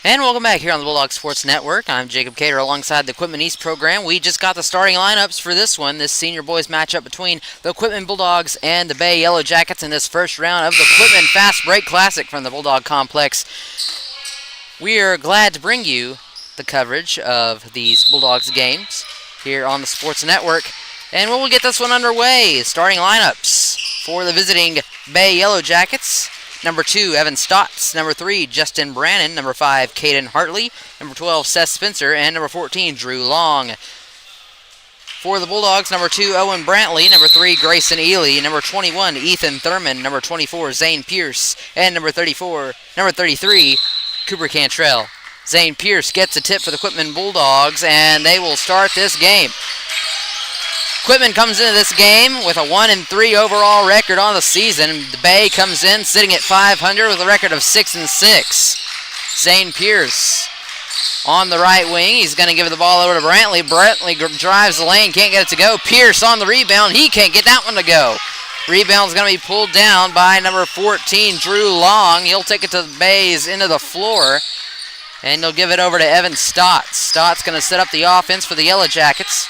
And welcome back here on the Bulldog Sports Network. I'm Jacob Cater alongside the Quitman East program. We just got the starting lineups for this one, this senior boys matchup between the Quitman Bulldogs and the Bay Yellow Jackets in this first round of the Quitman Fast Break Classic from the Bulldog Complex. We are glad to bring you the coverage of these Bulldogs games here on the Sports Network. And we'll get this one underway. Starting lineups for the visiting Bay Yellow Jackets. Number 2, Evan Stotts. Number 3, Justin Brannon. Number 5, Caden Hartley. Number 12, Seth Spencer. And number 14, Drew Long. For the Bulldogs, number 2, Owen Brantley. Number 3, Grayson Ely. Number 21, Ethan Thurman. Number 24, Zane Pierce. And number 33, Cooper Cantrell. Zane Pierce gets a tip for the Quitman Bulldogs, and they will start this game. Quitman comes into this game with a 1-3 overall record on the season. The Bay comes in sitting at 500 with a record of 6-6. Zane Pierce on the right wing. He's going to give the ball over to Brantley. Brantley drives the lane, can't get it to go. Pierce on the rebound. He can't get that one to go. Rebound's going to be pulled down by number 14, Drew Long. He'll take it to the Bay's into the floor, and he'll give it over to Evan Stotts. Stotts going to set up the offense for the Yellow Jackets.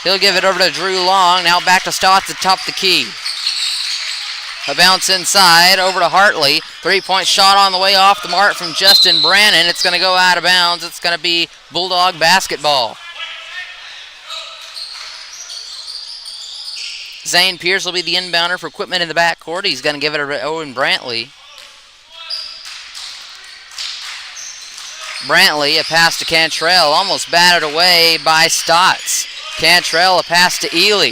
He'll give it over to Drew Long. Now back to Stotts at the top of the key. A bounce inside over to Hartley. 3-point shot on the way off the mark from Justin Brannon. It's going to go out of bounds. It's going to be Bulldog basketball. Zane Pierce will be the inbounder for Quitman in the backcourt. He's going to give it over to Owen Brantley. Brantley, a pass to Cantrell, almost batted away by Stotts. Cantrell, a pass to Ely.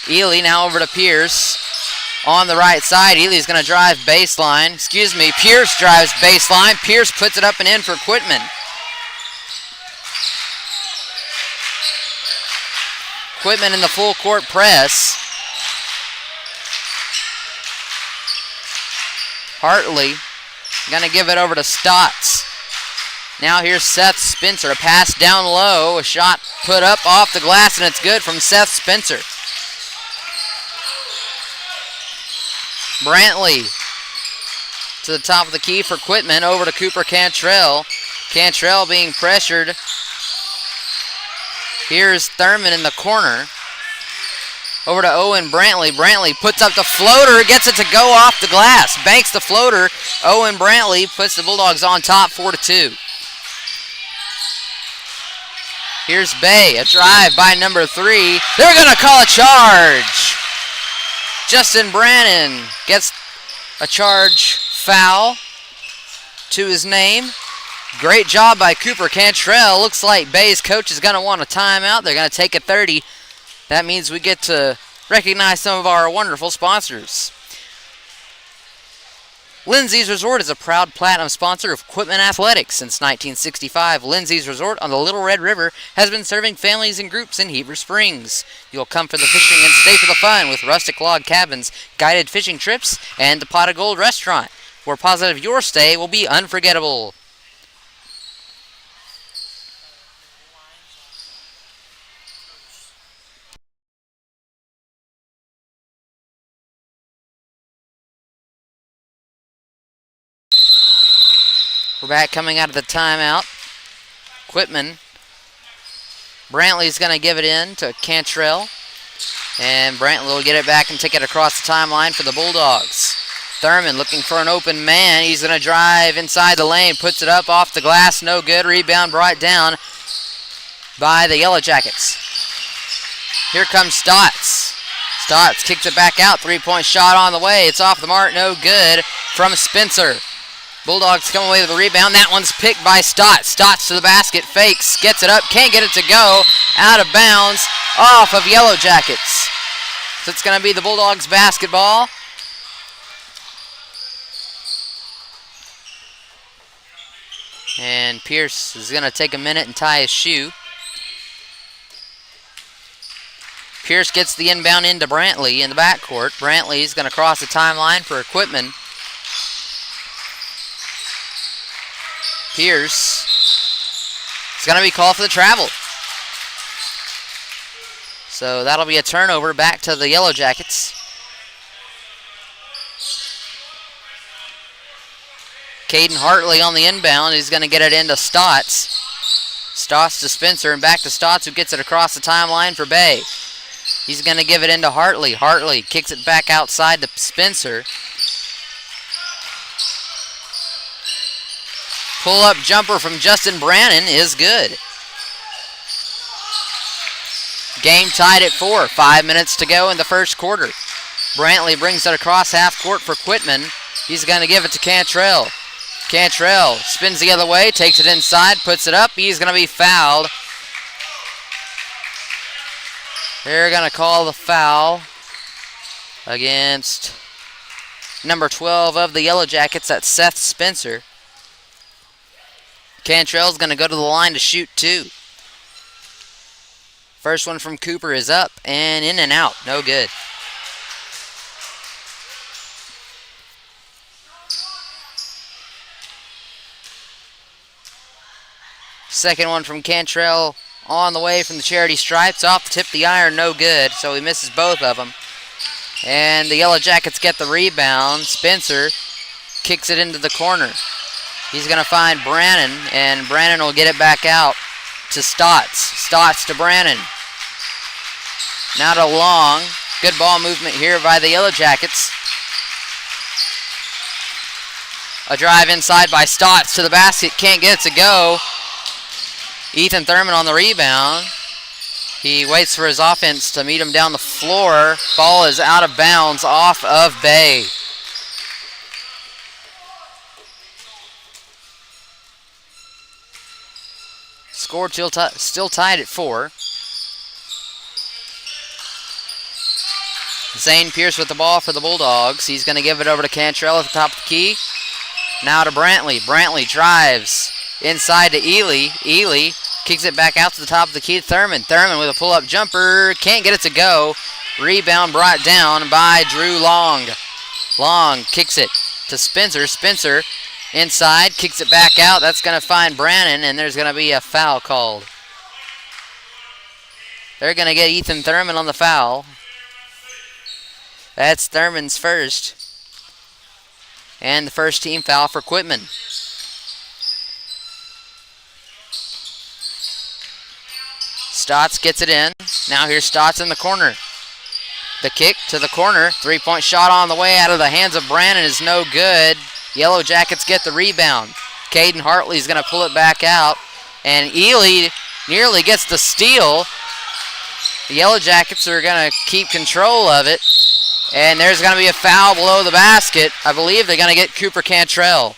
Ely now over to Pierce on the right side. Ely's going to drive baseline. Pierce drives baseline. Pierce puts it up and in for Quitman. Quitman in the full court press. Hartley going to give it over to Stotts. Now here's Seth Spencer. A pass down low. A shot put up off the glass, and it's good from Seth Spencer. Brantley to the top of the key for Quitman. Over to Cooper Cantrell. Cantrell being pressured. Here's Thurman in the corner. Over to Owen Brantley. Brantley puts up the floater. Gets it to go off the glass. Banks the floater. Owen Brantley puts the Bulldogs on top 4-2. Here's Bay, a drive by number 3. They're going to call a charge. Justin Brannon gets a charge foul to his name. Great job by Cooper Cantrell. Looks like Bay's coach is going to want a timeout. They're going to take a 30. That means we get to recognize some of our wonderful sponsors. Lindsay's Resort is a proud platinum sponsor of Quitman Athletics since 1965. Lindsay's Resort on the Little Red River has been serving families and groups in Heber Springs. You'll come for the fishing and stay for the fun with rustic log cabins, guided fishing trips, and the Pot of Gold restaurant. We're positive your stay will be unforgettable. We're back coming out of the timeout. Quitman. Brantley's going to give it in to Cantrell. And Brantley will get it back and take it across the timeline for the Bulldogs. Thurman looking for an open man. He's going to drive inside the lane. Puts it up off the glass. No good. Rebound brought down by the Yellow Jackets. Here comes Stotts. Stotts kicks it back out. Three-point shot on the way. It's off the mark. No good from Spencer. Bulldogs come away with the rebound. That one's picked by Stotts. Stotts to the basket. Fakes. Gets it up. Can't get it to go. Out of bounds. Off of Yellow Jackets. So it's going to be the Bulldogs basketball. And Pierce is going to take a minute and tie his shoe. Pierce gets the inbound into Brantley in the backcourt. Brantley's going to cross the timeline for Quitman. Pierce is going to be called for the travel. So that'll be a turnover back to the Yellow Jackets. Caden Hartley on the inbound. He's going to get it into Stotts. Stotts to Spencer and back to Stotts, who gets it across the timeline for Bay. He's going to give it into Hartley. Hartley kicks it back outside to Spencer. Pull-up jumper from Justin Brannon is good. Game tied at 4. 5 minutes to go in the first quarter. Brantley brings it across half court for Quitman. He's going to give it to Cantrell. Cantrell spins the other way, takes it inside, puts it up. He's going to be fouled. They're going to call the foul against number 12 of the Yellow Jackets. That's Seth Spencer. Cantrell's going to go to the line to shoot two. First one from Cooper is up and in and out. No good. Second one from Cantrell on the way from the charity stripes. Off the tip of the iron, no good. So he misses both of them. And the Yellow Jackets get the rebound. Spencer kicks it into the corner. He's going to find Brannon, and Brannon will get it back out to Stotts. Stotts to Brannon. Now to Long. Good ball movement here by the Yellow Jackets. A drive inside by Stotts to the basket. Can't get it to go. Ethan Thurman on the rebound. He waits for his offense to meet him down the floor. Ball is out of bounds off of Bay. Score still tied at 4. Zane Pierce with the ball for the Bulldogs. He's going to give it over to Cantrell at the top of the key. Now to Brantley. Brantley drives inside to Ely. Ely kicks it back out to the top of the key to Thurman. Thurman with a pull-up jumper. Can't get it to go. Rebound brought down by Drew Long. Long kicks it to Spencer. Spencer inside, kicks it back out. That's going to find Brannon, and there's going to be a foul called. They're going to get Ethan Thurman on the foul. That's Thurman's first. And the first team foul for Quitman. Stotts gets it in. Now here's Stotts in the corner. The kick to the corner. Three-point shot on the way out of the hands of Brannon is no good. Yellow Jackets get the rebound. Caden Hartley's going to pull it back out. And Ely nearly gets the steal. The Yellow Jackets are going to keep control of it. And there's going to be a foul below the basket. I believe they're going to get Cooper Cantrell.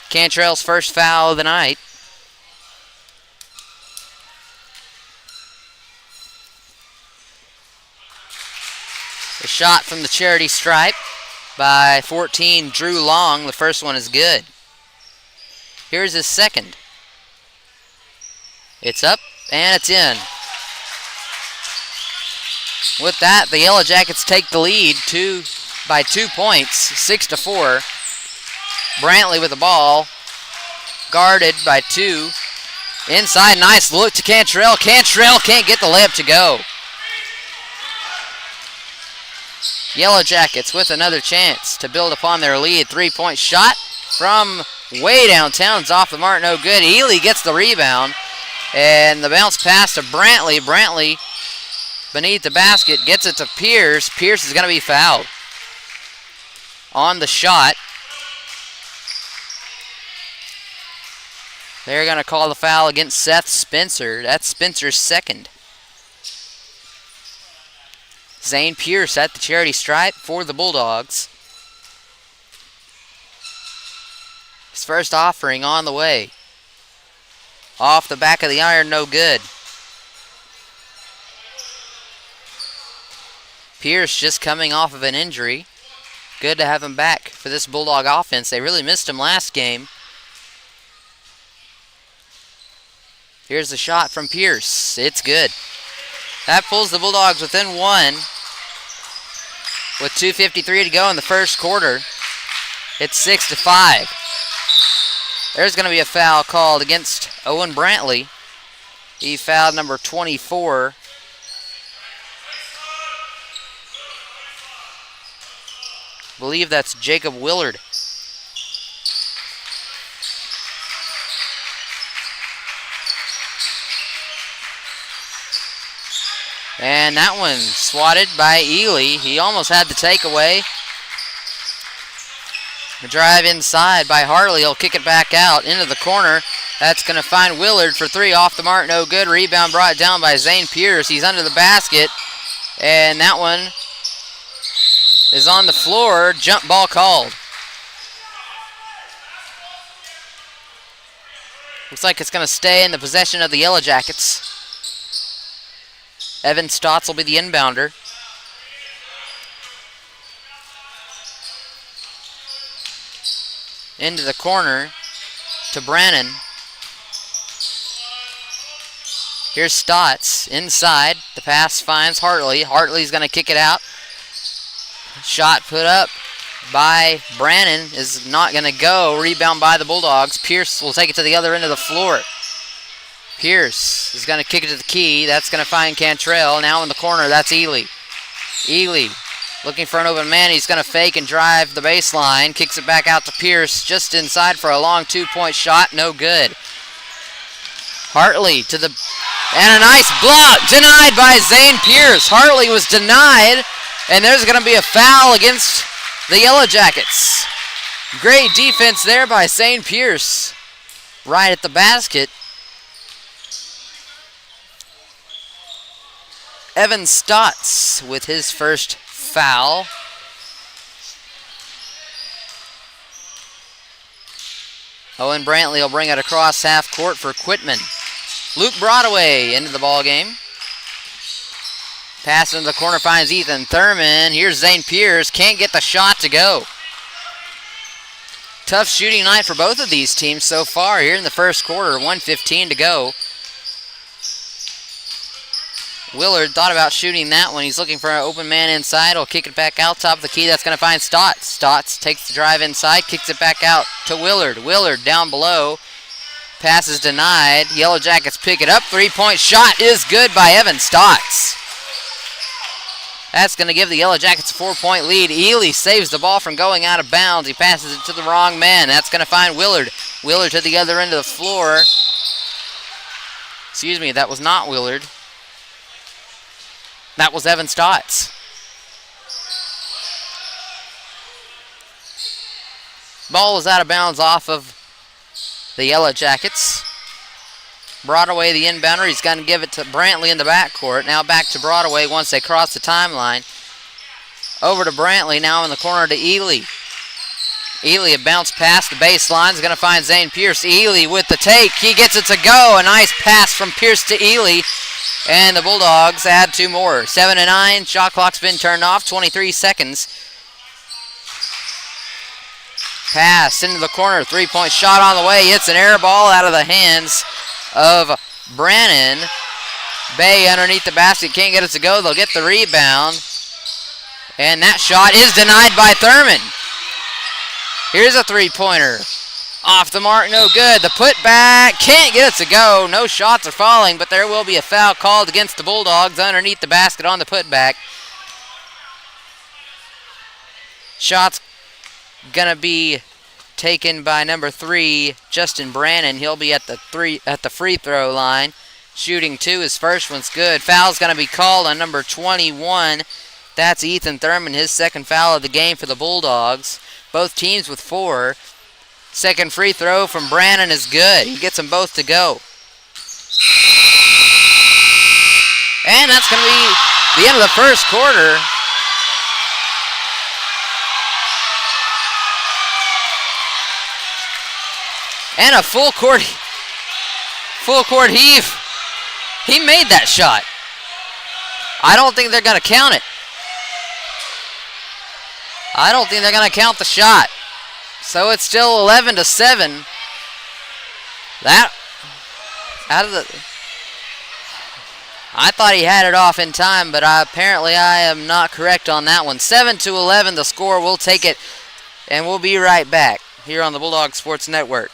Cantrell's first foul of the night. A shot from the charity stripe by 14, Drew Long. The first one is good. Here's his second. It's up, and it's in. With that, the Yellow Jackets take the lead by 2 points, 6-4. Brantley with the ball, guarded by 2. Inside, nice look to Cantrell. Cantrell can't get the layup to go. Yellow Jackets with another chance to build upon their lead. 3-point shot from way downtown. It's off the mark, no good. Ely gets the rebound. And the bounce pass to Brantley. Brantley beneath the basket gets it to Pierce. Pierce is going to be fouled on the shot. They're going to call the foul against Seth Spencer. That's Spencer's second. Zane Pierce at the charity stripe for the Bulldogs. His first offering on the way. Off the back of the iron, no good. Pierce just coming off of an injury. Good to have him back for this Bulldog offense. They really missed him last game. Here's the shot from Pierce. It's good. That pulls the Bulldogs within one with 2:53 to go in the first quarter. It's 6-5. There's going to be a foul called against Owen Brantley. He fouled number 24. I believe that's Jacob Willard. And that one swatted by Ely. He almost had the takeaway. The drive inside by Hartley. He'll kick it back out into the corner. That's going to find Willard for three. Off the mark, no good. Rebound brought down by Zane Pierce. He's under the basket. And that one is on the floor. Jump ball called. Looks like it's going to stay in the possession of the Yellow Jackets. Evan Stotts will be the inbounder. Into the corner to Brannon. Here's Stotts inside. The pass finds Hartley. Hartley's going to kick it out. Shot put up by Brannon is not going to go. Rebound by the Bulldogs. Pierce will take it to the other end of the floor. Pierce is going to kick it to the key. That's going to find Cantrell. Now in the corner, that's Ely. Ely looking for an open man. He's going to fake and drive the baseline. Kicks it back out to Pierce just inside for a long two-point shot. No good. Hartley to the... And a nice block. Denied by Zane Pierce. Hartley was denied. And there's going to be a foul against the Yellow Jackets. Great defense there by Zane Pierce. Right at the basket. Evan Stotts with his first foul. Owen Brantley will bring it across half court for Quitman. Luke Broadway into the ball game. Pass into the corner finds Ethan Thurman. Here's Zane Pierce. Can't get the shot to go. Tough shooting night for both of these teams so far here in the first quarter. 1:15 to go. Willard thought about shooting that one. He's looking for an open man inside. He'll kick it back out top of the key. That's going to find Stotts. Stotts takes the drive inside, kicks it back out to Willard. Willard down below. Pass is denied. Yellow Jackets pick it up. Three-point shot is good by Evan Stotts. That's going to give the Yellow Jackets a 4-point lead. Ely saves the ball from going out of bounds. He passes it to the wrong man. That's going to find Willard. Willard to the other end of the floor. Excuse me, that was not Willard. That was Evan Stotts. Ball is out of bounds off of the Yellow Jackets. Broadway, the inbounder. He's going to give it to Brantley in the backcourt. Now back to Broadway once they cross the timeline. Over to Brantley, now in the corner to Ely. Ely, a bounce past the baseline. Is going to find Zane Pierce. Ely with the take. He gets it to go. A nice pass from Pierce to Ely. And the Bulldogs add two more. 7-9. Shot clock's been turned off. 23 seconds. Pass into the corner. Three-point shot on the way. It's an air ball out of the hands of Brannon. Bay underneath the basket. Can't get it to go. They'll get the rebound. And that shot is denied by Thurman. Here's a three-pointer. Off the mark, no good. The putback, can't get it to go. No shots are falling, but there will be a foul called against the Bulldogs underneath the basket on the putback. Shot's going to be taken by number 3, Justin Brannon. He'll be at the free throw line. Shooting 2. His first one's good. Foul's going to be called on number 21. That's Ethan Thurman, his second foul of the game for the Bulldogs. Both teams with 4. Second free throw from Brannon is good. He gets them both to go. And that's going to be the end of the first quarter. And a full court heave. He made that shot. I don't think they're going to count it. I don't think they're going to count the shot. So it's still 11-7. That out of the. I thought he had it off in time, but apparently I am not correct on that one. 7-11 the score. We'll take it, and we'll be right back here on the Bulldog Sports Network.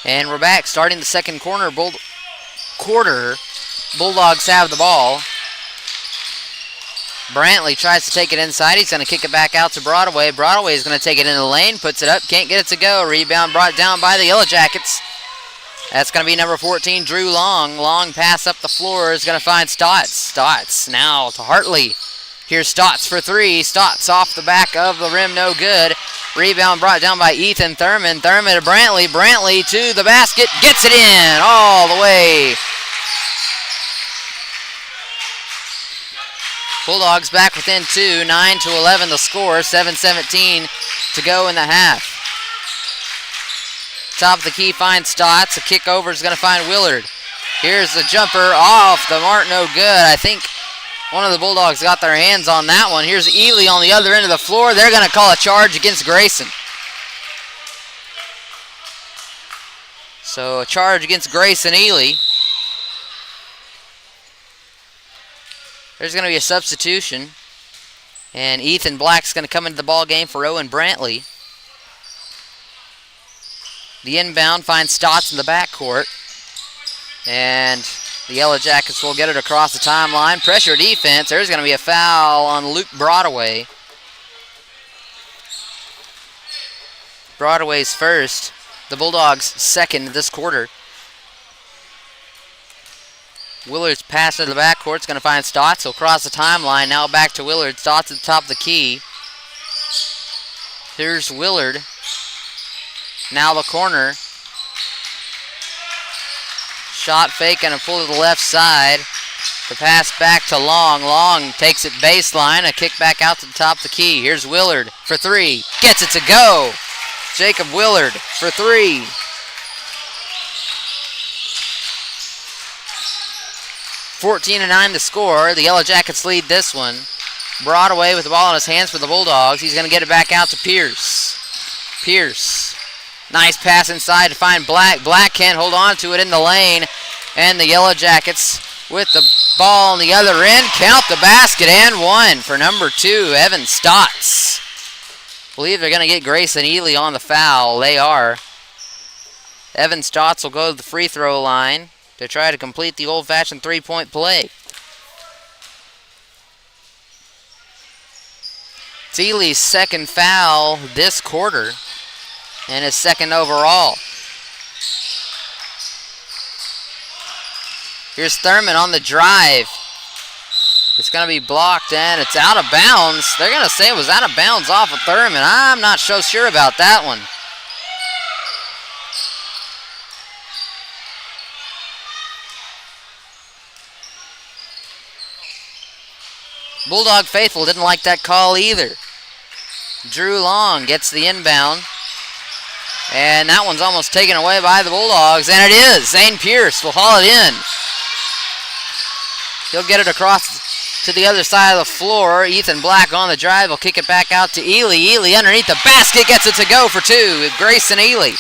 And we're back, starting the second quarter. Bulldogs have the ball. Brantley tries to take it inside. He's going to kick it back out to Broadway. Broadway is going to take it in the lane, puts it up, can't get it to go. Rebound brought down by the Yellow Jackets. That's going to be number 14, Drew Long. Long pass up the floor is going to find Stotts. Stotts now to Hartley. Here's Stotts for 3. Stotts off the back of the rim, no good. Rebound brought down by Ethan Thurman. Thurman to Brantley. Brantley to the basket. Gets it in all the way. Bulldogs back within 2. 9-11 the score. 7:17 to go in the half. Top of the key finds Stotts. A kick over is going to find Willard. Here's the jumper off the mark. No good. I think one of the Bulldogs got their hands on that one. Here's Ely on the other end of the floor. They're going to call a charge against Grayson. So a charge against Grayson Ely. There's going to be a substitution. And Ethan Black's going to come into the ball game for Owen Brantley. The inbound finds Stotts in the backcourt. And the Yellow Jackets will get it across the timeline. Pressure defense. There's going to be a foul on Luke Broadway. Broadway's first. The Bulldogs second this quarter. Willard's pass to the backcourt is going to find Stotts. He'll cross the timeline. Now back to Willard. Stotts at the top of the key. Here's Willard. Now the corner. Shot fake and a pull to the left side. The pass back to Long. Long takes it baseline. A kick back out to the top of the key. Here's Willard for 3. Gets it to go. Jacob Willard for 3. (14-9) the score. The Yellow Jackets lead this one. Broadway with the ball in his hands for the Bulldogs. He's going to get it back out to Pierce. Pierce. Nice pass inside to find Black. Black can't hold on to it in the lane. And the Yellow Jackets with the ball on the other end. Count the basket and 1 for number 2, Evan Stotts. Believe they're going to get Grayson Ely on the foul. They are. Evan Stotts will go to the free throw line to try to complete the old-fashioned three-point play. It's Ely's second foul this quarter and his second overall. Here's Thurman on the drive. It's going to be blocked and it's out of bounds. They're going to say it was out of bounds off of Thurman. I'm not so sure about that one. Bulldog faithful didn't like that call either. Drew Long gets the inbound. And that one's almost taken away by the Bulldogs, and it is. Zane Pierce will haul it in. He'll get it across to the other side of the floor. Ethan Black on the drive will kick it back out to Ely. Ely underneath the basket gets it to go for two. Grayson Ely.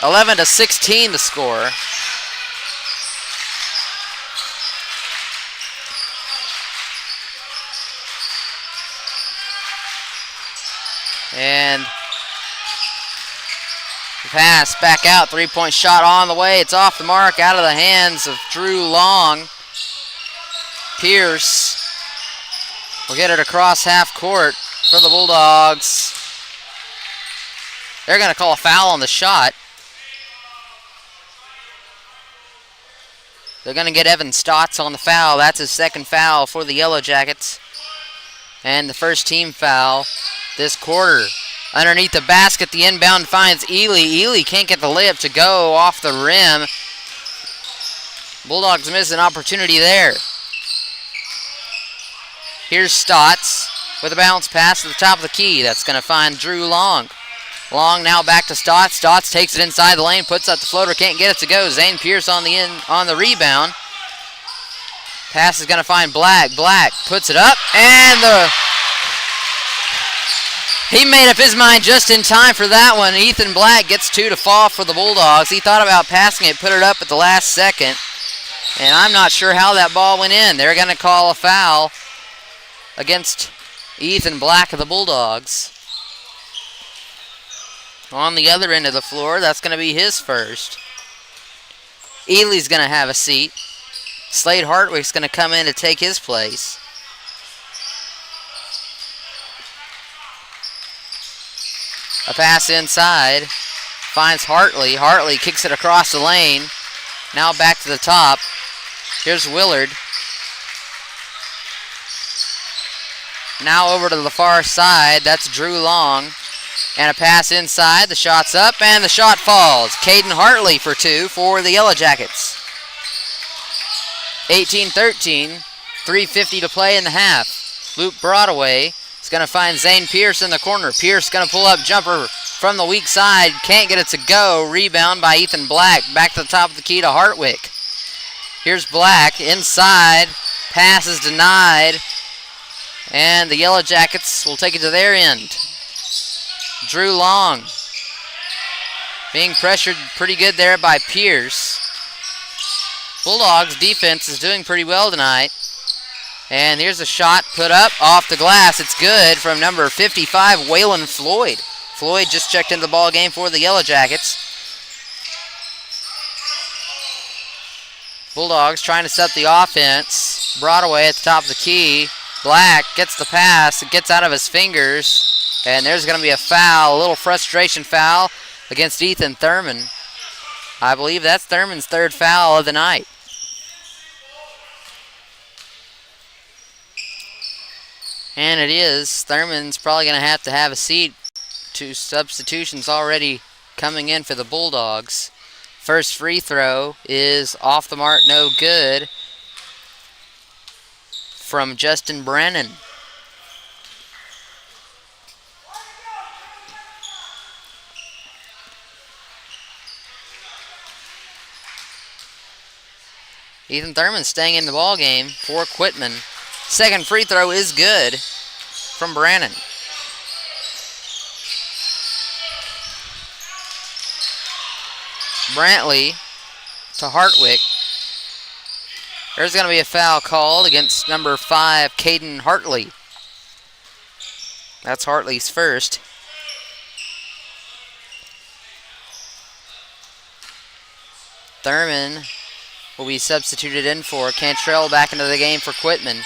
11-16 the score. And the pass back out. Three-point shot on the way. It's off the mark, out of the hands of Drew Long. Pierce will get it across half court for the Bulldogs. They're going to call a foul on the shot. They're going to get Evan Stotts on the foul. That's his second foul for the Yellow Jackets. And the first team foul this quarter. Underneath the basket, the inbound finds Ely. Ely can't get the layup to go off the rim. Bulldogs miss an opportunity there. Here's Stotts with a bounce pass to the top of the key. That's going to find Drew Long. Long now back to Stotts. Stotts takes it inside the lane, puts up the floater, can't get it to go. Zane Pierce on the rebound. Pass is going to find Black. Black puts it up, and he made up his mind just in time for that one. Ethan Black gets two to fall for the Bulldogs. He thought about passing it, put it up at the last second, and I'm not sure how that ball went in. They're going to call a foul against Ethan Black of the Bulldogs. On the other end of the floor, that's going to be his first. Ely's going to have a seat. Slade Hartwick's going to come in to take his place. A pass inside. Finds Hartley. Hartley kicks it across the lane. Now back to the top. Here's Willard. Now over to the far side. That's Drew Long. And a pass inside. The shot's up, and the shot falls. Caden Hartley for two for the Yellow Jackets. 18-13. 3:50 to play in the half. Luke Broadway is going to find Zane Pierce in the corner. Pierce going to pull up jumper from the weak side. Can't get it to go. Rebound by Ethan Black. Back to the top of the key to Hartwick. Here's Black inside. Pass is denied. And the Yellow Jackets will take it to their end. Drew Long being pressured pretty good there by Pierce. Bulldogs defense is doing pretty well tonight. And here's a shot put up off the glass. It's good from number 55, Waylon Floyd. Floyd just checked into the ball game for the Yellow Jackets. Bulldogs trying to set the offense. Broadway at the top of the key. Black gets the pass. It gets out of his fingers. And there's going to be a foul, a little frustration foul against Ethan Thurman. I believe that's Thurman's third foul of the night. And it is. Thurman's probably going to have a seat. Two substitutions already coming in for the Bulldogs. First free throw is off the mark, no good, from Justin Brennan. Ethan Thurman staying in the ball game for Quitman. Second free throw is good from Brannon. Brantley to Hartwick. There's going to be a foul called against number 5, Caden Hartley. That's Hartley's first. Thurman will be substituted in for Cantrell, back into the game for Quitman.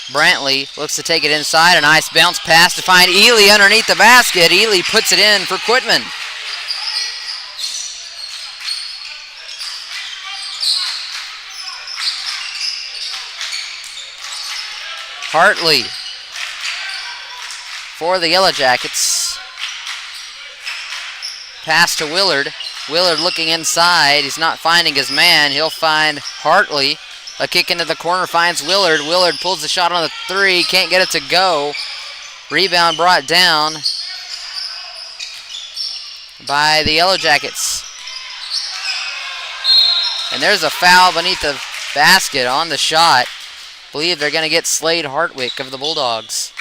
Brantley looks to take it inside. A nice bounce pass to find Ely underneath the basket. Ely puts it in for Quitman. Hartley for the Yellow Jackets. Pass to Willard. Willard looking inside. He's not finding his man. He'll find Hartley. A kick into the corner finds Willard. Willard pulls the shot on the three. Can't get it to go. Rebound brought down by the Yellow Jackets. And there's a foul beneath the basket on the shot. I believe they're going to get Slade Hartwick of the Bulldogs.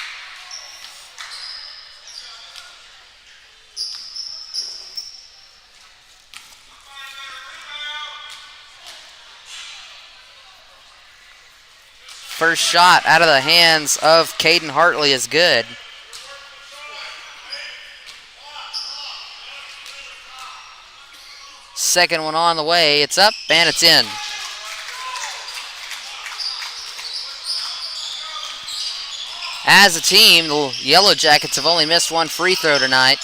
First shot out of the hands of Caden Hartley is good. Second one on the way. It's up and it's in. As a team, the Yellow Jackets have only missed one free throw tonight.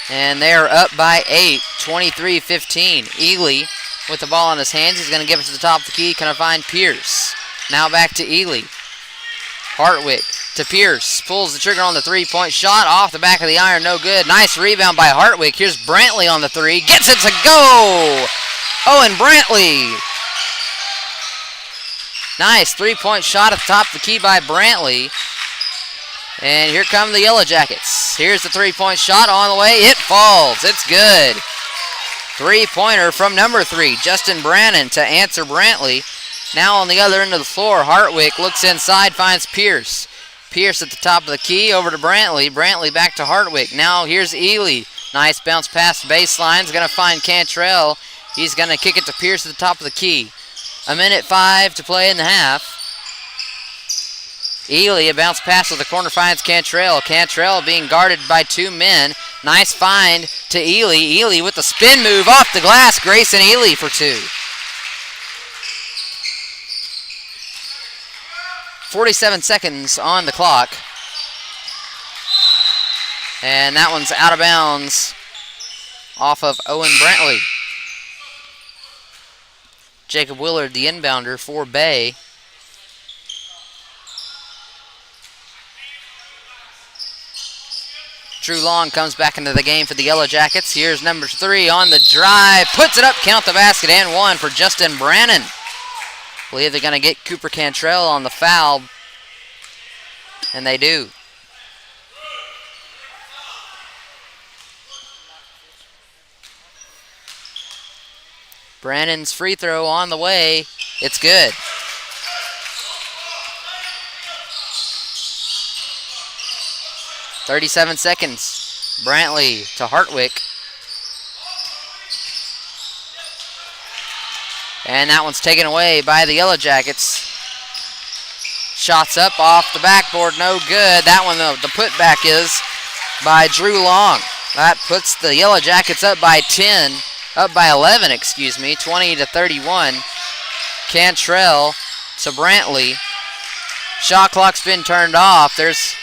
And they are up by 8, 23-15. Ely with the ball in his hands. He's going to give it to the top of the key. Can I find Pierce? Now back to Ely. Hartwick to Pierce. Pulls the trigger on the three-point shot. Off the back of the iron. No good. Nice rebound by Hartwick. Here's Brantley on the three. Gets it to go! Owen Brantley. Nice three-point shot at the top of the key by Brantley. And here come the Yellow Jackets. Here's the three-point shot on the way. It falls. It's good. Three-pointer from number 3, Justin Brannon to answer Brantley. Now on the other end of the floor, Hartwick looks inside, finds Pierce. Pierce at the top of the key, over to Brantley. Brantley back to Hartwick. Now here's Ely. Nice bounce past baseline. Is going to find Cantrell. He's going to kick it to Pierce at the top of the key. 1:05 to play in the half. Ely, a bounce pass to the corner, finds Cantrell. Cantrell being guarded by 2 men. Nice find to Ely. Ely with the spin move off the glass. Grayson Ely for 2. 47 seconds on the clock. And that one's out of bounds off of Owen Brantley. Jacob Willard, the inbounder for Bay. Drew Long comes back into the game for the Yellow Jackets. Here's number 3 on the drive. Puts it up, count the basket, and 1 for Justin Brannon. Believe they're going to get Cooper Cantrell on the foul. And they do. Brannon's free throw on the way. It's good. .37 seconds. Brantley to Hartwick. And that one's taken away by the Yellow Jackets. Shots up off the backboard, no good. That one, the putback is by Drew Long. That puts the Yellow Jackets up by 11, 20-31. Cantrell to Brantley. Shot clock's been turned off. There's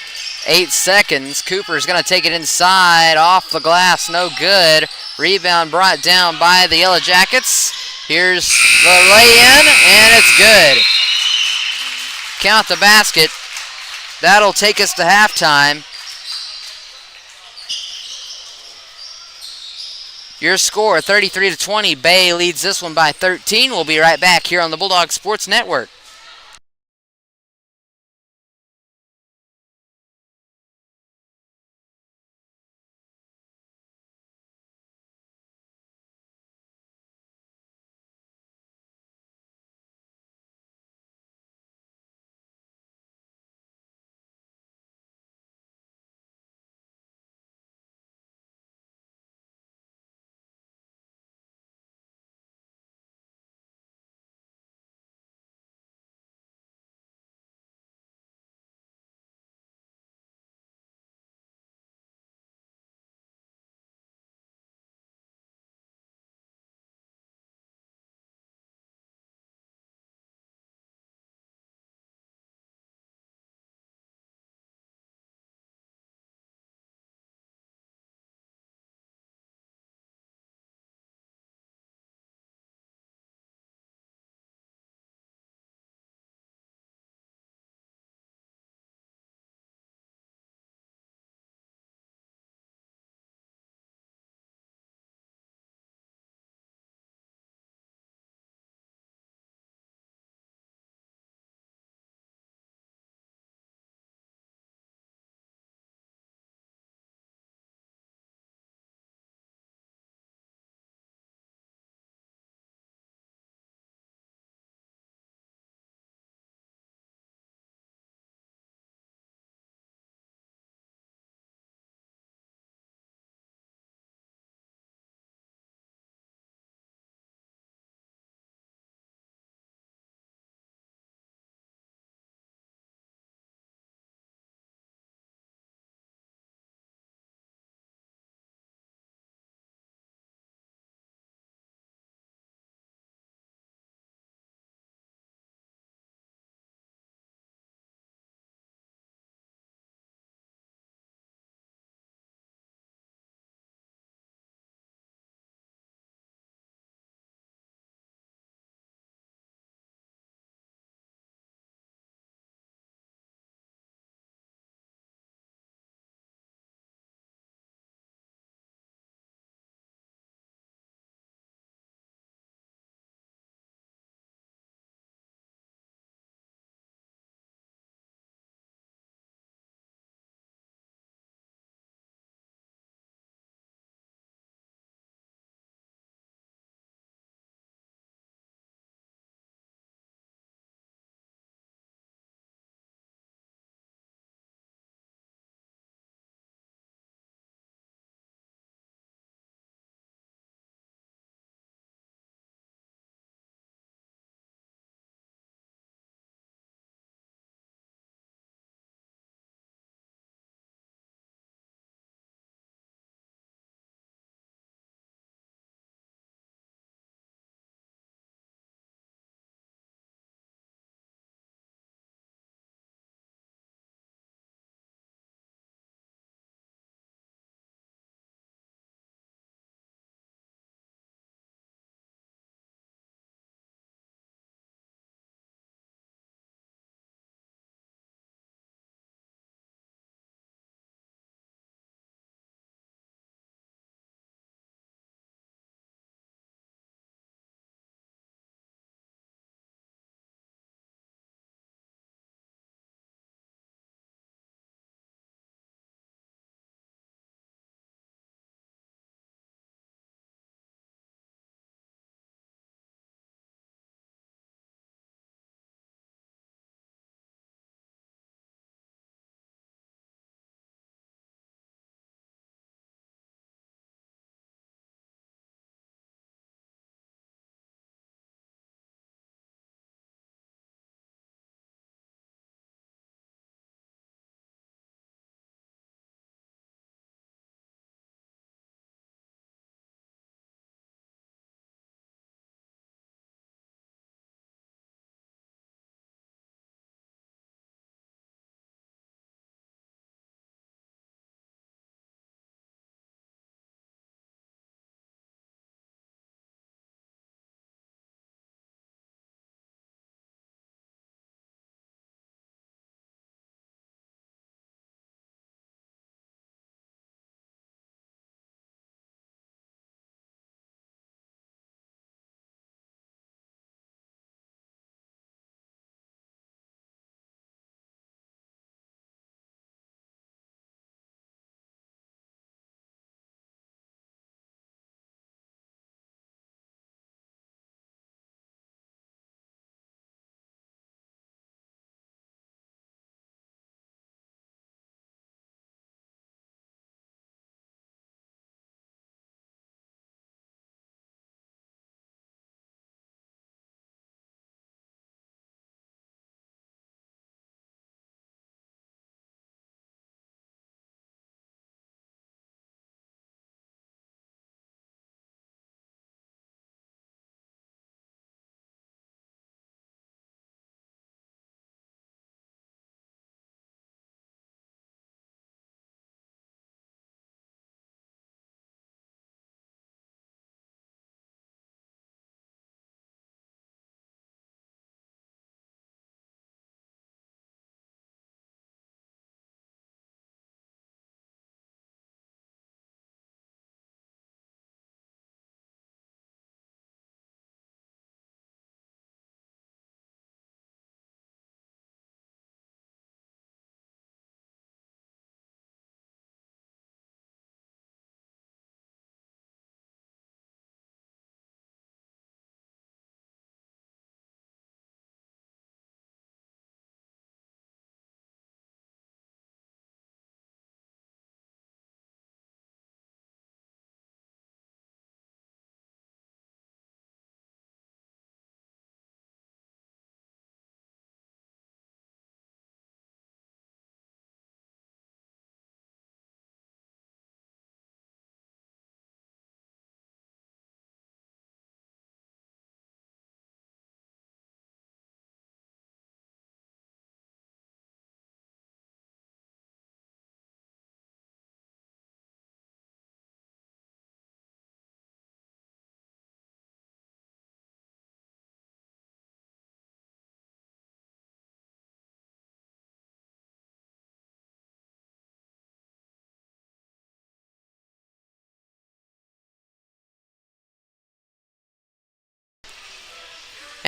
8 seconds. Cooper's going to take it inside, off the glass, no good. Rebound brought down by the Yellow Jackets. Here's the lay-in, and it's good. Count the basket. That'll take us to halftime. Your score, 33-20. Bay leads this one by 13. We'll be right back here on the Bulldog Sports Network.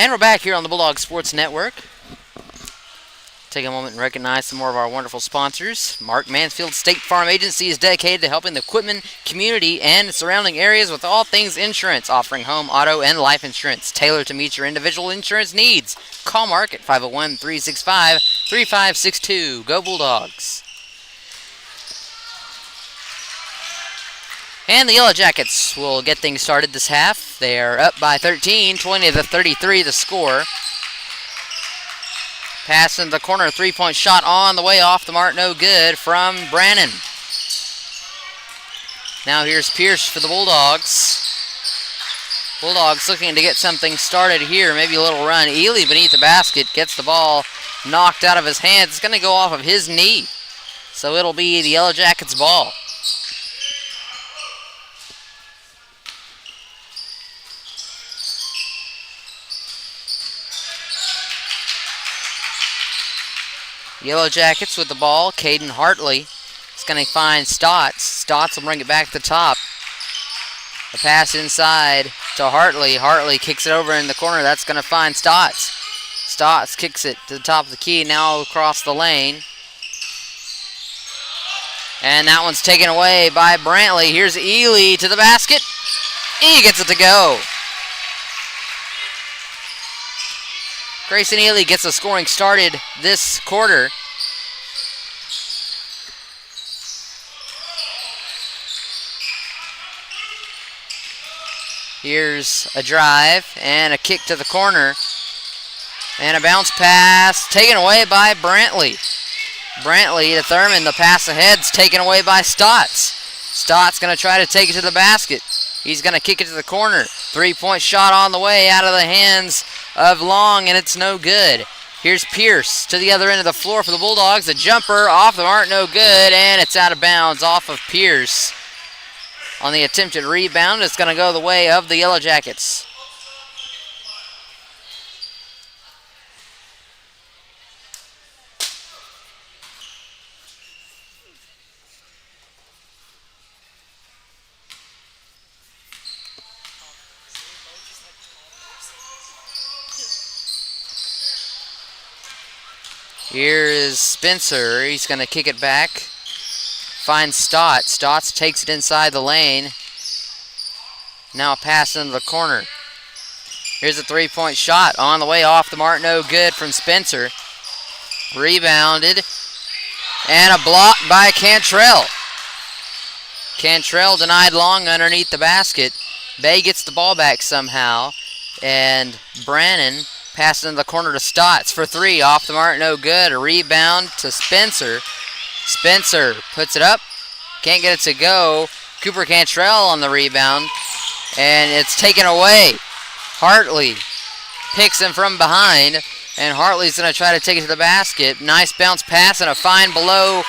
And we're back here on the Bulldog Sports Network. Take a moment and recognize some more of our wonderful sponsors. Mark Mansfield State Farm Agency is dedicated to helping the Quitman community and surrounding areas with all things insurance, offering home, auto, and life insurance tailored to meet your individual insurance needs. Call Mark at 501-365-3562. Go Bulldogs. And the Yellow Jackets will get things started this half. They are up by 13, 20-33 the score. Pass in the corner, three-point shot on the way off the mark, no good from Brannon. Now here's Pierce for the Bulldogs. Bulldogs looking to get something started here, maybe a little run. Ely beneath the basket gets the ball knocked out of his hands. It's going to go off of his knee, so it'll be the Yellow Jackets' ball. Yellow Jackets with the ball. Caden Hartley is going to find Stotts. Stotts will bring it back to the top. A pass inside to Hartley. Hartley kicks it over in the corner. That's going to find Stotts. Stotts kicks it to the top of the key. Now across the lane. And that one's taken away by Brantley. Here's Ely to the basket. He gets it to go. Grayson Ely gets the scoring started this quarter. Here's a drive and a kick to the corner. And a bounce pass taken away by Brantley. Brantley to Thurman. The pass ahead's taken away by Stotts. Stotts going to try to take it to the basket. He's going to kick it to the corner. Three-point shot on the way out of the hands of Long, and it's no good. Here's Pierce to the other end of the floor for the Bulldogs. A jumper off the mark, no good, and it's out of bounds off of Pierce. On the attempted rebound, it's going to go the way of the Yellow Jackets. Here is Spencer. He's going to kick it back. Finds Stotts. Stotts takes it inside the lane. Now a pass into the corner. Here's a three-point shot on the way off the mark. No good from Spencer. Rebounded. And a block by Cantrell. Cantrell denied Long underneath the basket. Bay gets the ball back somehow. And Brannon passes into the corner to Stotts for three. Off the mark, no good. A rebound to Spencer. Spencer puts it up. Can't get it to go. Cooper Cantrell on the rebound. And it's taken away. Hartley picks him from behind. And Hartley's going to try to take it to the basket. Nice bounce pass and a fine below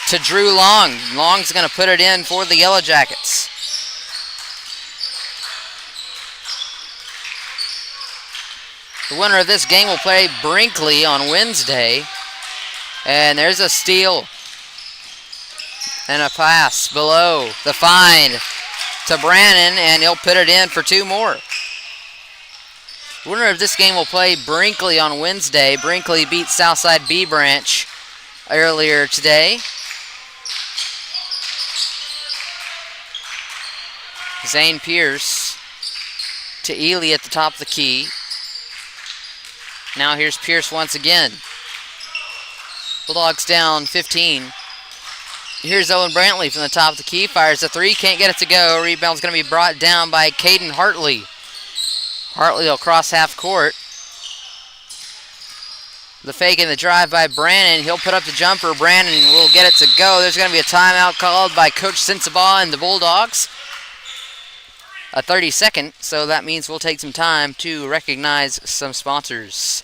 to Drew Long. Long's going to put it in for the Yellow Jackets. The winner of this game will play Brinkley on Wednesday. And there's a steal. And a pass below. The find to Brannon, and he'll put it in for two more. The winner of this game will play Brinkley on Wednesday. Brinkley beat Southside B Branch earlier today. Zane Pierce to Ely at the top of the key. Now here's Pierce once again. Bulldogs down 15. Here's Owen Brantley from the top of the key. Fires a three. Can't get it to go. Rebound's going to be brought down by Caden Hartley. Hartley will cross half court. The fake and the drive by Brannon. He'll put up the jumper. Brannon will get it to go. There's going to be a timeout called by Coach Sensabaugh and the Bulldogs. A 30-second, so that means we'll take some time to recognize some sponsors.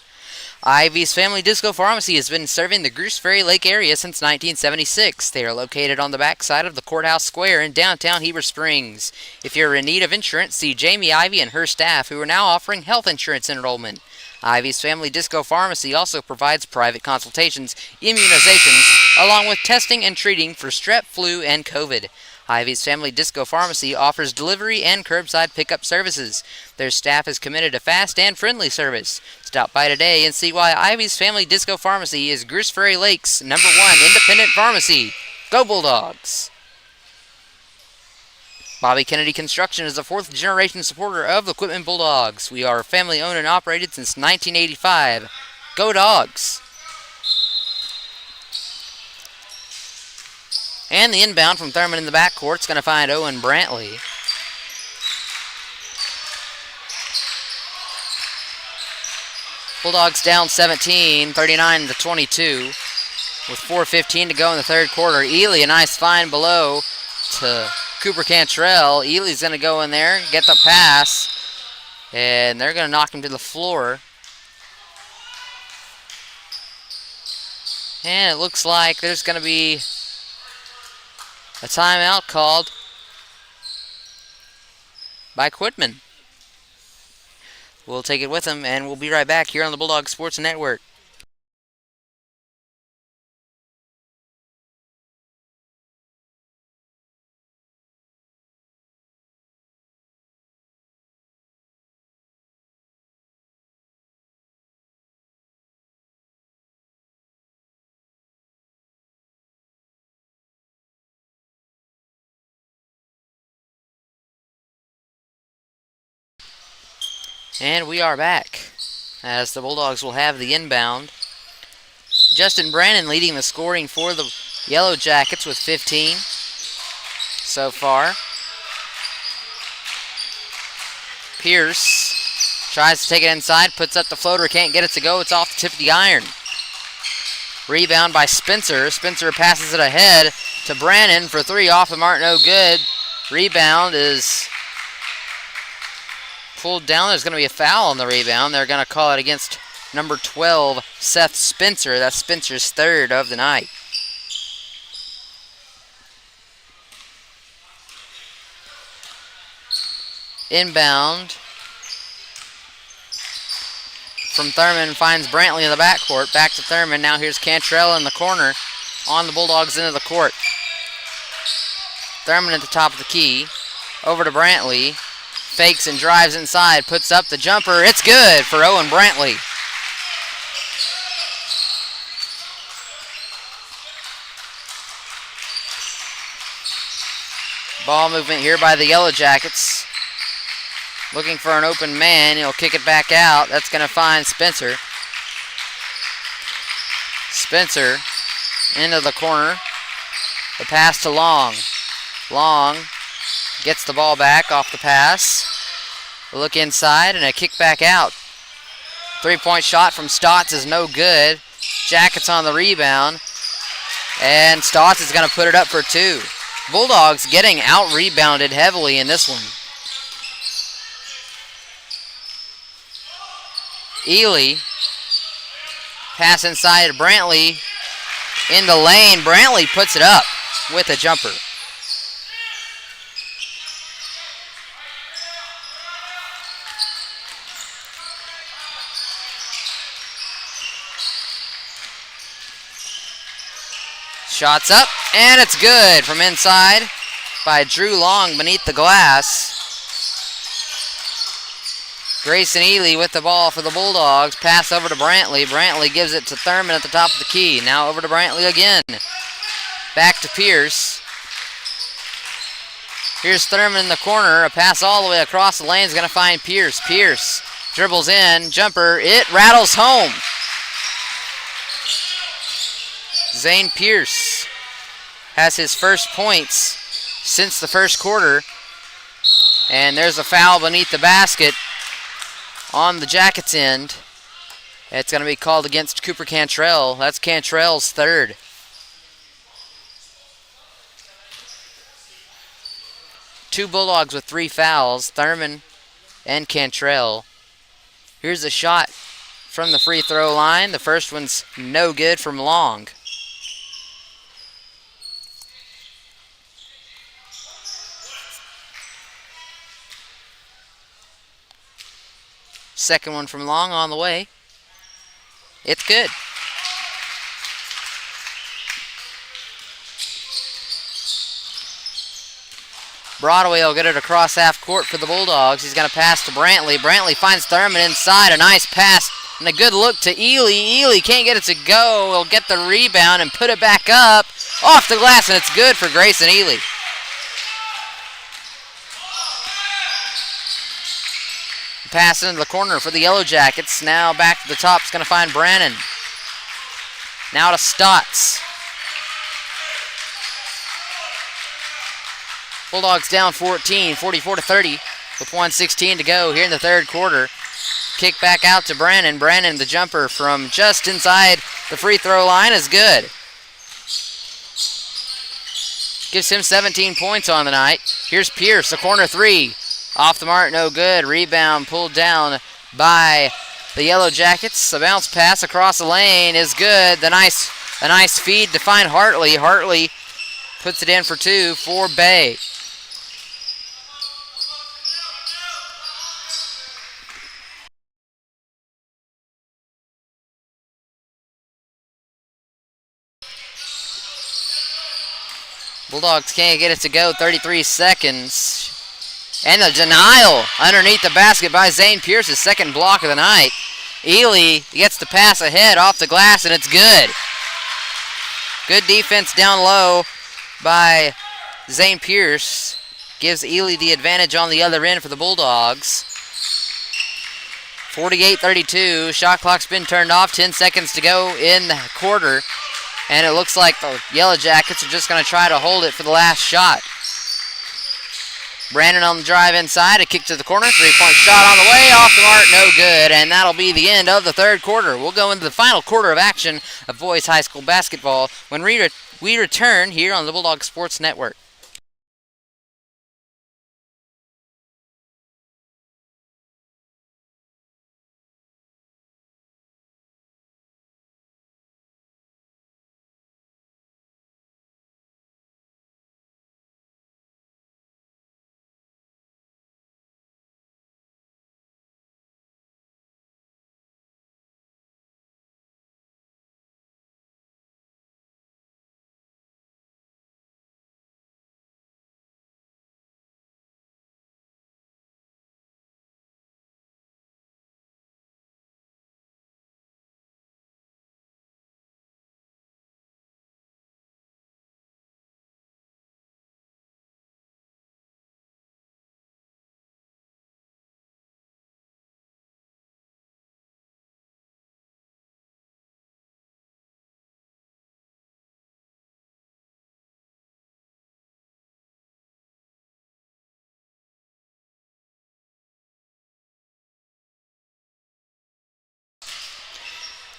Ivy's Family Disco Pharmacy has been serving the Goose Ferry Lake area since 1976. They are located on the backside of the Courthouse Square in downtown Heber Springs. If you're in need of insurance, see Jamie Ivy and her staff, who are now offering health insurance enrollment. Ivy's Family Disco Pharmacy also provides private consultations, immunizations, along with testing and treating for strep, flu, and COVID. Ivy's Family Disco Pharmacy offers delivery and curbside pickup services. Their staff is committed to fast and friendly service. Stop by today and see why Ivy's Family Disco Pharmacy is Goose Ferry Lake's #1 independent pharmacy. Go Bulldogs! Bobby Kennedy Construction is a fourth-generation supporter of the Quitman Bulldogs. We are family-owned and operated since 1985. Go Dogs! And the inbound from Thurman in the backcourt is going to find Owen Brantley. Bulldogs down 17, 39-22. With 4:15 to go in the third quarter. Ely, a nice find below to Cooper Cantrell. Ely's going to go in there, get the pass, and they're going to knock him to the floor. And it looks like there's going to be a timeout called by Quitman. We'll take it with him, and we'll be right back here on the Bulldog Sports Network. And we are back as the Bulldogs will have the inbound. Justin Brannon leading the scoring for the Yellow Jackets with 15 so far. Pierce tries to take it inside, puts up the floater, can't get it to go. It's off the tip of the iron. Rebound by Spencer. Spencer passes it ahead to Brannon for three off the mark, no good. Rebound is pulled down. There's going to be a foul on the rebound. They're going to call it against number 12, Seth Spencer. That's Spencer's third of the night. Inbound from Thurman finds Brantley in the backcourt. Back to Thurman. Now here's Cantrell in the corner on the Bulldogs into the court. Thurman at the top of the key. Over to Brantley. Fakes and drives inside. Puts up the jumper. It's good for Owen Brantley. Ball movement here by the Yellow Jackets. Looking for an open man. He'll kick it back out. That's going to find Spencer. Spencer into the corner. The pass to Long. Long gets the ball back off the pass. A look inside and a kick back out. Three-point shot from Stotts is no good. Jackets on the rebound. And Stotts is going to put it up for two. Bulldogs getting out-rebounded heavily in this one. Ely. Pass inside to Brantley. In the lane. Brantley puts it up with a jumper. Shots up, and it's good from inside by Drew Long beneath the glass. Grayson Ely with the ball for the Bulldogs. Pass over to Brantley. Brantley gives it to Thurman at the top of the key. Now over to Brantley again. Back to Pierce. Here's Thurman in the corner. A pass all the way across the lane is going to find Pierce. Pierce dribbles in. Jumper. It rattles home. Zane Pierce has his first points since the first quarter. And there's a foul beneath the basket on the Jackets' end. It's going to be called against Cooper Cantrell. That's Cantrell's third. Two Bulldogs with three fouls, Thurman and Cantrell. Here's a shot from the free throw line. The first one's no good from Long. Second one from Long on the way. It's good. Broadway will get it across half court for the Bulldogs. He's going to pass to Brantley. Brantley finds Thurman inside. A nice pass and a good look to Ely. Ely can't get it to go. He'll get the rebound and put it back up off the glass, and it's good for Grayson Ely. Pass into the corner for the Yellow Jackets. Now back to the top. It's going to find Brannon. Now to Stotts. Bulldogs down 14, 44-30 with 1:16 to go here in the third quarter. Kick back out to Brannon. Brannon, the jumper from just inside the free throw line is good. Gives him 17 points on the night. Here's Pierce, a corner three. Off the mark, no good. Rebound pulled down by the Yellow Jackets. The bounce pass across the lane is good. A nice feed to find Hartley. Hartley puts it in for two for Bay. Bulldogs can't get it to go. 33 seconds. And the denial underneath the basket by Zane Pierce, his second block of the night. Ely gets the pass ahead off the glass, and it's good. Good defense down low by Zane Pierce. Gives Ely the advantage on the other end for the Bulldogs. 48-32. Shot clock's been turned off. 10 seconds to go in the quarter. And it looks like the Yellow Jackets are just going to try to hold it for the last shot. Brandon on the drive inside, a kick to the corner, three-point shot on the way, off the mark, no good, and that'll be the end of the third quarter. We'll go into the final quarter of action of boys high school basketball when we return here on the Bulldog Sports Network.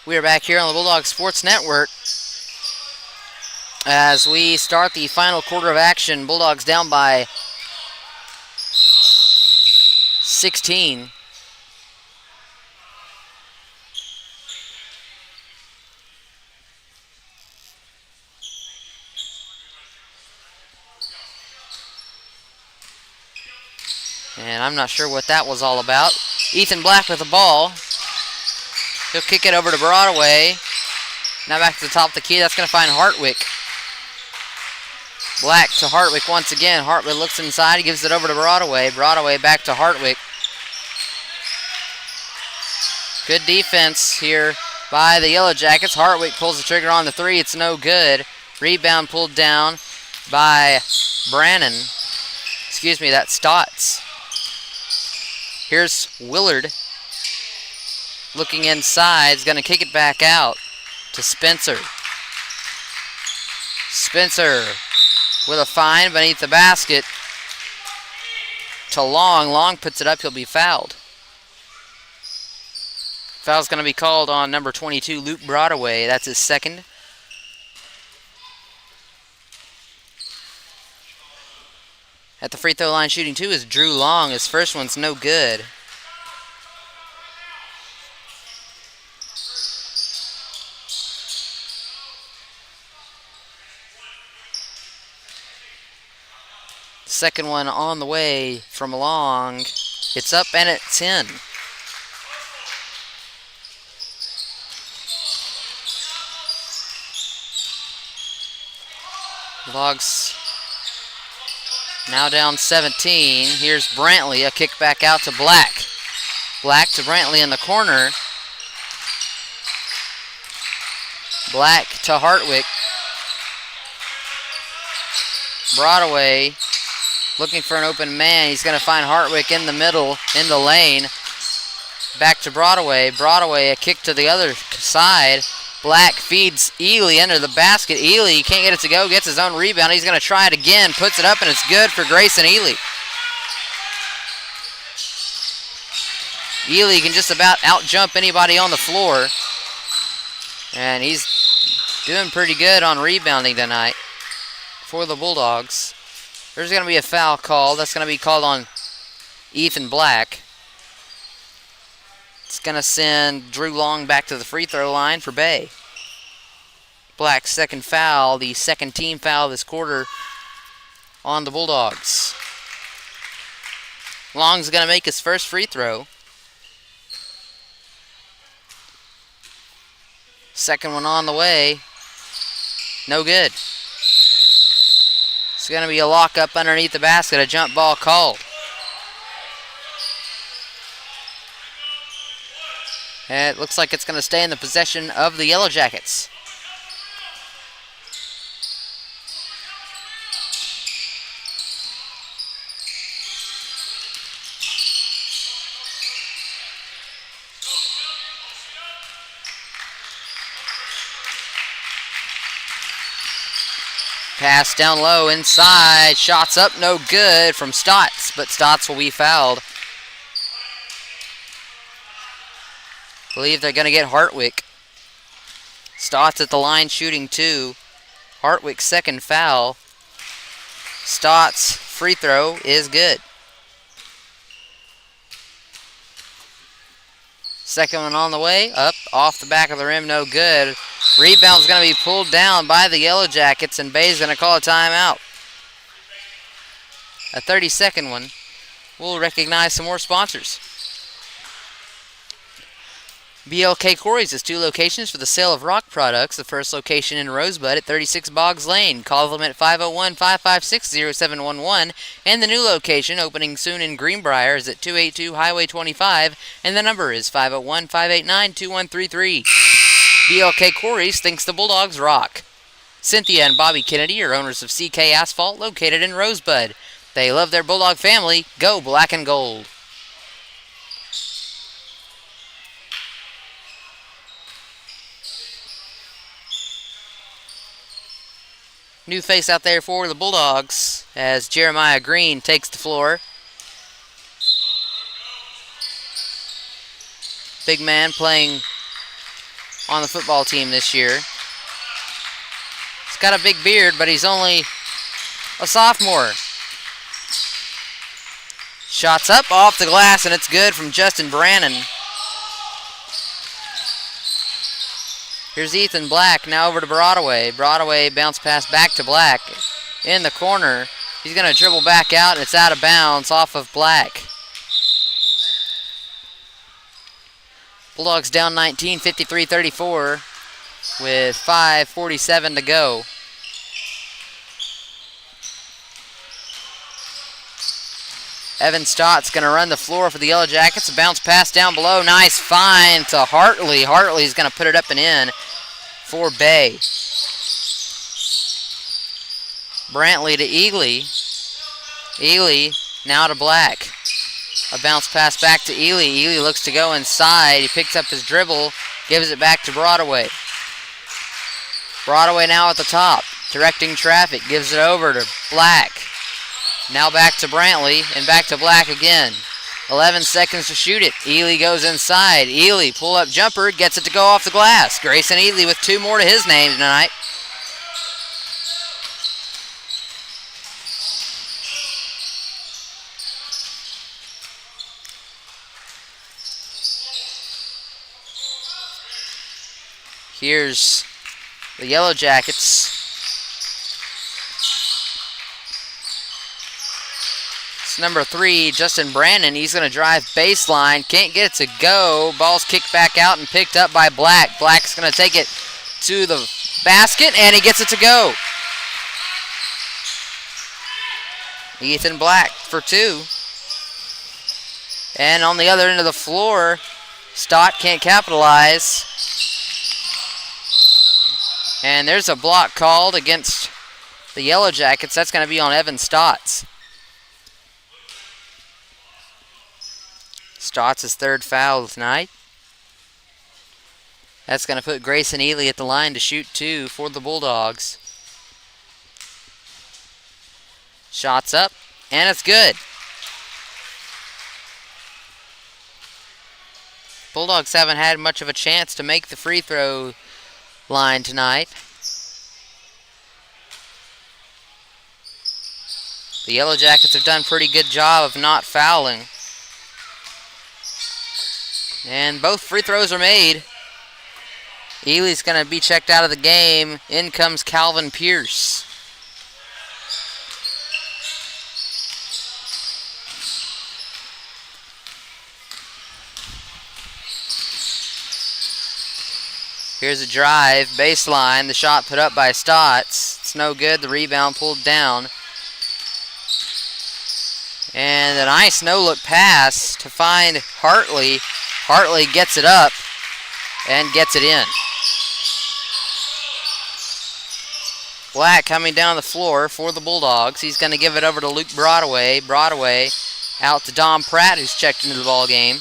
We are back here on the Bulldog Sports Network as we start the final quarter of action. Bulldogs down by 16. And I'm not sure what that was all about. Ethan Black with the ball. He'll kick it over to Broadway. Now back to the top of the key. That's going to find Hartwick. Black to Hartwick once again. Hartwick looks inside. He gives it over to Broadway. Broadway back to Hartwick. Good defense here by the Yellow Jackets. Hartwick pulls the trigger on the three. It's no good. Rebound pulled down by Brannon. Excuse me, that's Stotts. Here's Willard. Looking inside, is going to kick it back out to Spencer. Spencer with a fine beneath the basket to Long. Long puts it up, he'll be fouled. Foul's going to be called on number 22, Luke Broadway. That's his second. At the free throw line shooting two is Drew Long. His first one's no good. Second one on the way from Long. It's up and it's in. Bulldogs Now down 17. Here's Brantley. A kick back out to Black. Black to Brantley in the corner. Black to Hartwick. Broadway looking for an open man. He's going to find Hartwick in the middle, in the lane. Back to Broadway. Broadway, a kick to the other side. Black feeds Ely under the basket. Ely can't get it to go, gets his own rebound. He's going to try it again, puts it up, and it's good for Grayson Ely. Ely can just about out-jump anybody on the floor. And he's doing pretty good on rebounding tonight for the Bulldogs. There's going to be a foul call. That's going to be called on Ethan Black. It's going to send Drew Long back to the free throw line for Bay. Black's second foul, the second team foul this quarter on the Bulldogs. Long's going to make his first free throw. Second one on the way. No good. It's going to be a lockup underneath the basket, a jump ball called. And it looks like it's going to stay in the possession of the Yellow Jackets. Pass down low inside. Shots up, no good from Stotts, but Stotts will be fouled. Believe they're going to get Hartwick. Stotts at the line shooting 2. Hartwick's second foul. Stotts' free throw is good. Second one on the way, up off the back of the rim, no good. Rebound's going to be pulled down by the Yellow Jackets, and Bay's going to call a timeout. A 30-second one. We'll recognize some more sponsors. BLK Quarries has 2 locations for the sale of rock products. The first location in Rosebud at 36 Boggs Lane. Call them at 501-556-0711. And the new location, opening soon in Greenbrier, is at 282 Highway 25. And the number is 501-589-2133. BLK Quarries thinks the Bulldogs rock. Cynthia and Bobby Kennedy are owners of CK Asphalt, located in Rosebud. They love their Bulldog family. Go black and gold. New face out there for the Bulldogs as Jeremiah Green takes the floor. Big man playing on the football team this year. He's got a big beard, but he's only a sophomore. Shots up off the glass, and it's good from Justin Brannon. Here's Ethan Black, now over to Broadway. Broadway bounce pass back to Black in the corner. He's going to dribble back out, and it's out of bounds off of Black. Bulldogs down 19, 53-34 with 5:47 to go. Evan Stott's going to run the floor for the Yellow Jackets. A bounce pass down below. Nice find to Hartley. Hartley's going to put it up and in for Bay. Brantley to Ely. Ely now to Black. A bounce pass back to Ely. Ely looks to go inside. He picks up his dribble, gives it back to Broadway. Broadway now at the top, directing traffic, gives it over to Black. Now back to Brantley, and back to Black again. 11 seconds to shoot it. Ely goes inside. Ely, pull-up jumper, gets it to go off the glass. Grayson Ely with 2 more to his name tonight. Here's the Yellow Jackets. It's number 3, Justin Brandon. He's going to drive baseline. Can't get it to go. Ball's kicked back out and picked up by Black. Black's going to take it to the basket, and he gets it to go. Ethan Black for 2. And on the other end of the floor, Stott can't capitalize. And there's a block called against the Yellow Jackets. That's going to be on Evan Stotts. Stotts' 3rd foul tonight. That's going to put Grayson Ely at the line to shoot 2 for the Bulldogs. Shots up, and it's good. Bulldogs haven't had much of a chance to make the free throw line tonight. The Yellow Jackets have done a pretty good job of not fouling. And both free throws are made. Ely's going to be checked out of the game. In comes Calvin Pierce. Here's a drive, baseline. The shot put up by Stotts. It's no good. The rebound pulled down. And a nice no-look pass to find Hartley. Hartley gets it up and gets it in. Black coming down the floor for the Bulldogs. He's going to give it over to Luke Broadway. Broadway out to Dom Pratt, who's checked into the ball game.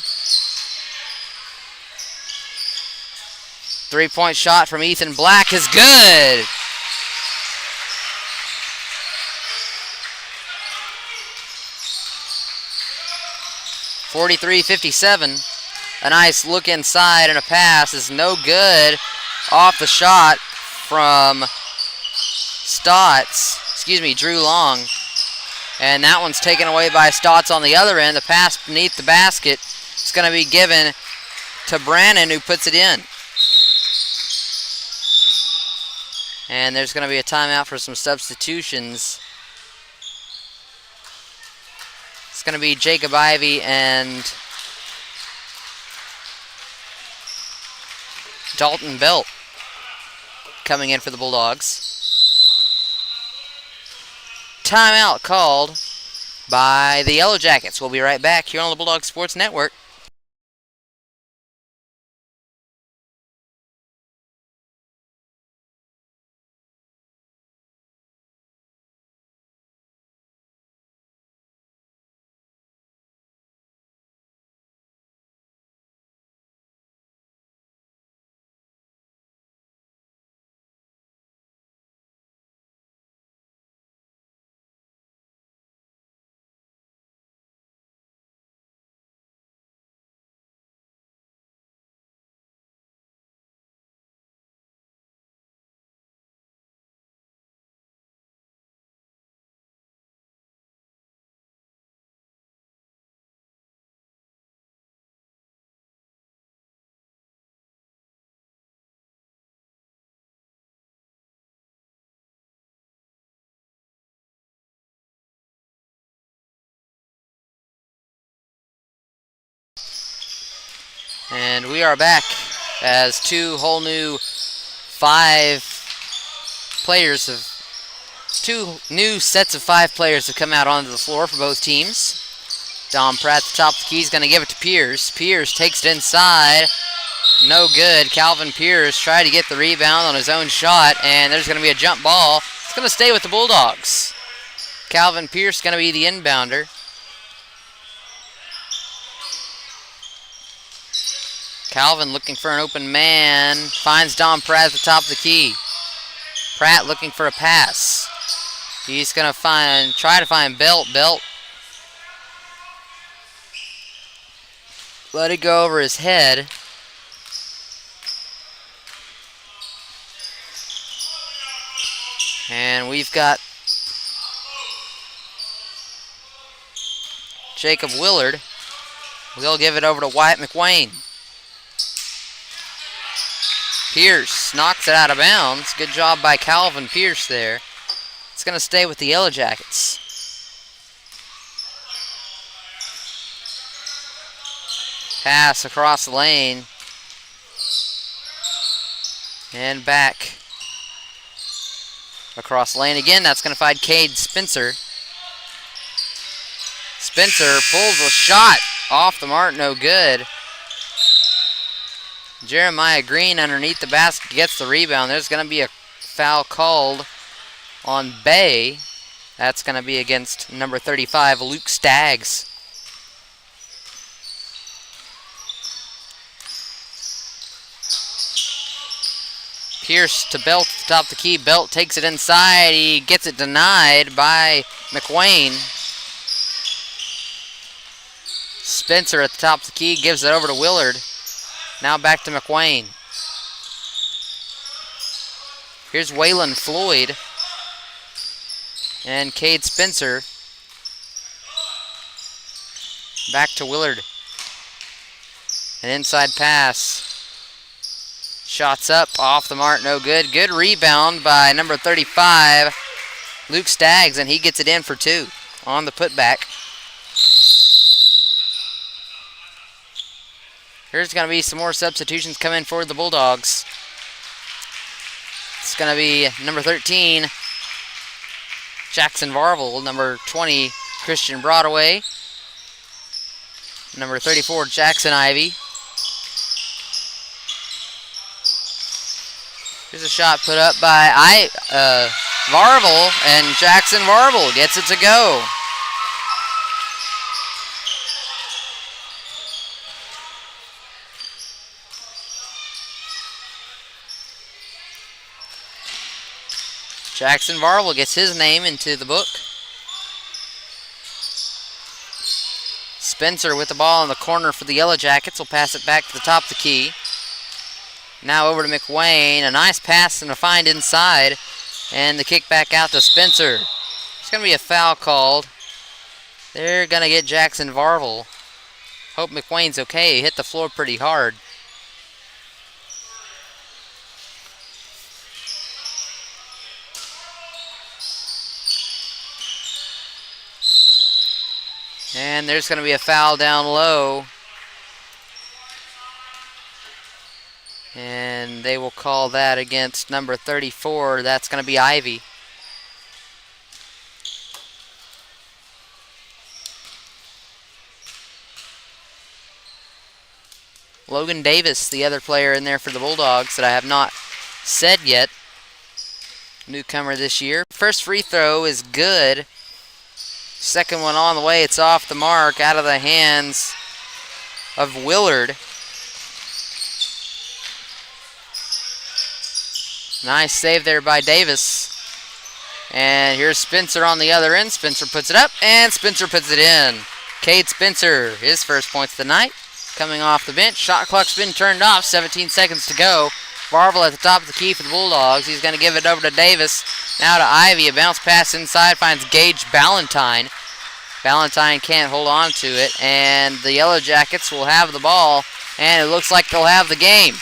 3-point shot from Ethan Black is good. (43-57). A nice look inside and a pass is no good. Off the shot from Drew Long. And that one's taken away by Stotts on the other end. The pass beneath the basket is going to be given to Brannon, who puts it in. And there's going to be a timeout for some substitutions. It's going to be Jacob Ivey and Dalton Belt coming in for the Bulldogs. Timeout called by the Yellow Jackets. We'll be right back here on the Bulldog Sports Network. And we are back as two new sets of 5 players have come out onto the floor for both teams. Dom Pratt at the top of the key is going to give it to Pierce. Pierce takes it inside. No good. Calvin Pierce tried to get the rebound on his own shot, and there's going to be a jump ball. It's going to stay with the Bulldogs. Calvin Pierce going to be the inbounder. Calvin looking for an open man. Finds Dom Pratt at the top of the key. Pratt looking for a pass. He's going to try to find Belt. Belt let it go over his head. And we've got Jacob Willard. We'll give it over to Wyatt McWayne. Pierce knocks it out of bounds. Good job by Calvin Pierce there. It's going to stay with the Yellow Jackets. Pass across the lane. And back. Across the lane again. That's going to find Cade Spencer. Spencer pulls a shot off the mark, no good. Jeremiah Green underneath the basket gets the rebound. There's going to be a foul called on Bay. That's going to be against number 35, Luke Staggs. Pierce to Belt at the top of the key. Belt takes it inside. He gets it denied by McWayne. Spencer at the top of the key gives it over to Willard. Now back to McWayne. Here's Waylon Floyd and Cade Spencer. Back to Willard. An inside pass. Shots up, off the mark, no good. Good rebound by number 35, Luke Staggs, and he gets it in for two on the putback. Here's going to be some more substitutions coming for the Bulldogs. It's going to be number 13, Jackson Varvel, number 20, Christian Broadway, number 34, Jackson Ivy. Here's a shot put up by Varvel, and Jackson Varvel gets it to go. Jackson Varvel gets his name into the book. Spencer with the ball in the corner for the Yellow Jackets will pass it back to the top of the key. Now over to McWayne. A nice pass and a find inside. And the kick back out to Spencer. It's going to be a foul called. They're going to get Jackson Varvel. Hope McWayne's okay. He hit the floor pretty hard. And there's going to be a foul down low. And they will call that against number 34. That's going to be Ivy. Logan Davis, the other player in there for the Bulldogs that I have not said yet. Newcomer this year. First free throw is good. Second one on the way. It's off the mark, out of the hands of Willard. Nice save there by Davis. And here's Spencer on the other end. Spencer puts it up, and Spencer puts it in. Cade Spencer, his first points of the night. Coming off the bench. Shot clock's been turned off. 17 seconds to go. Varvel at the top of the key for the Bulldogs. He's going to give it over to Davis. Now to Ivy. A bounce pass inside. Finds Gage Ballantyne. Ballantyne can't hold on to it. And the Yellow Jackets will have the ball. And it looks like they'll have the game.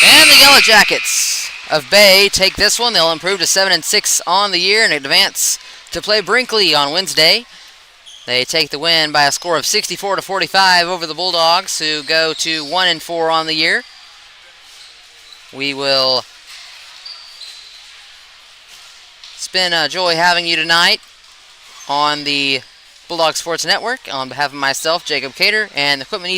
And the Yellow Jackets of Bay take this one. They'll improve to 7-6 on the year and advance to play Brinkley on Wednesday. They take the win by a score of 64-45 over the Bulldogs, who go to 1-4 on the year. We will. It's been a joy having you tonight on the Bulldog Sports Network. On behalf of myself, Jacob Cater, and the Quitman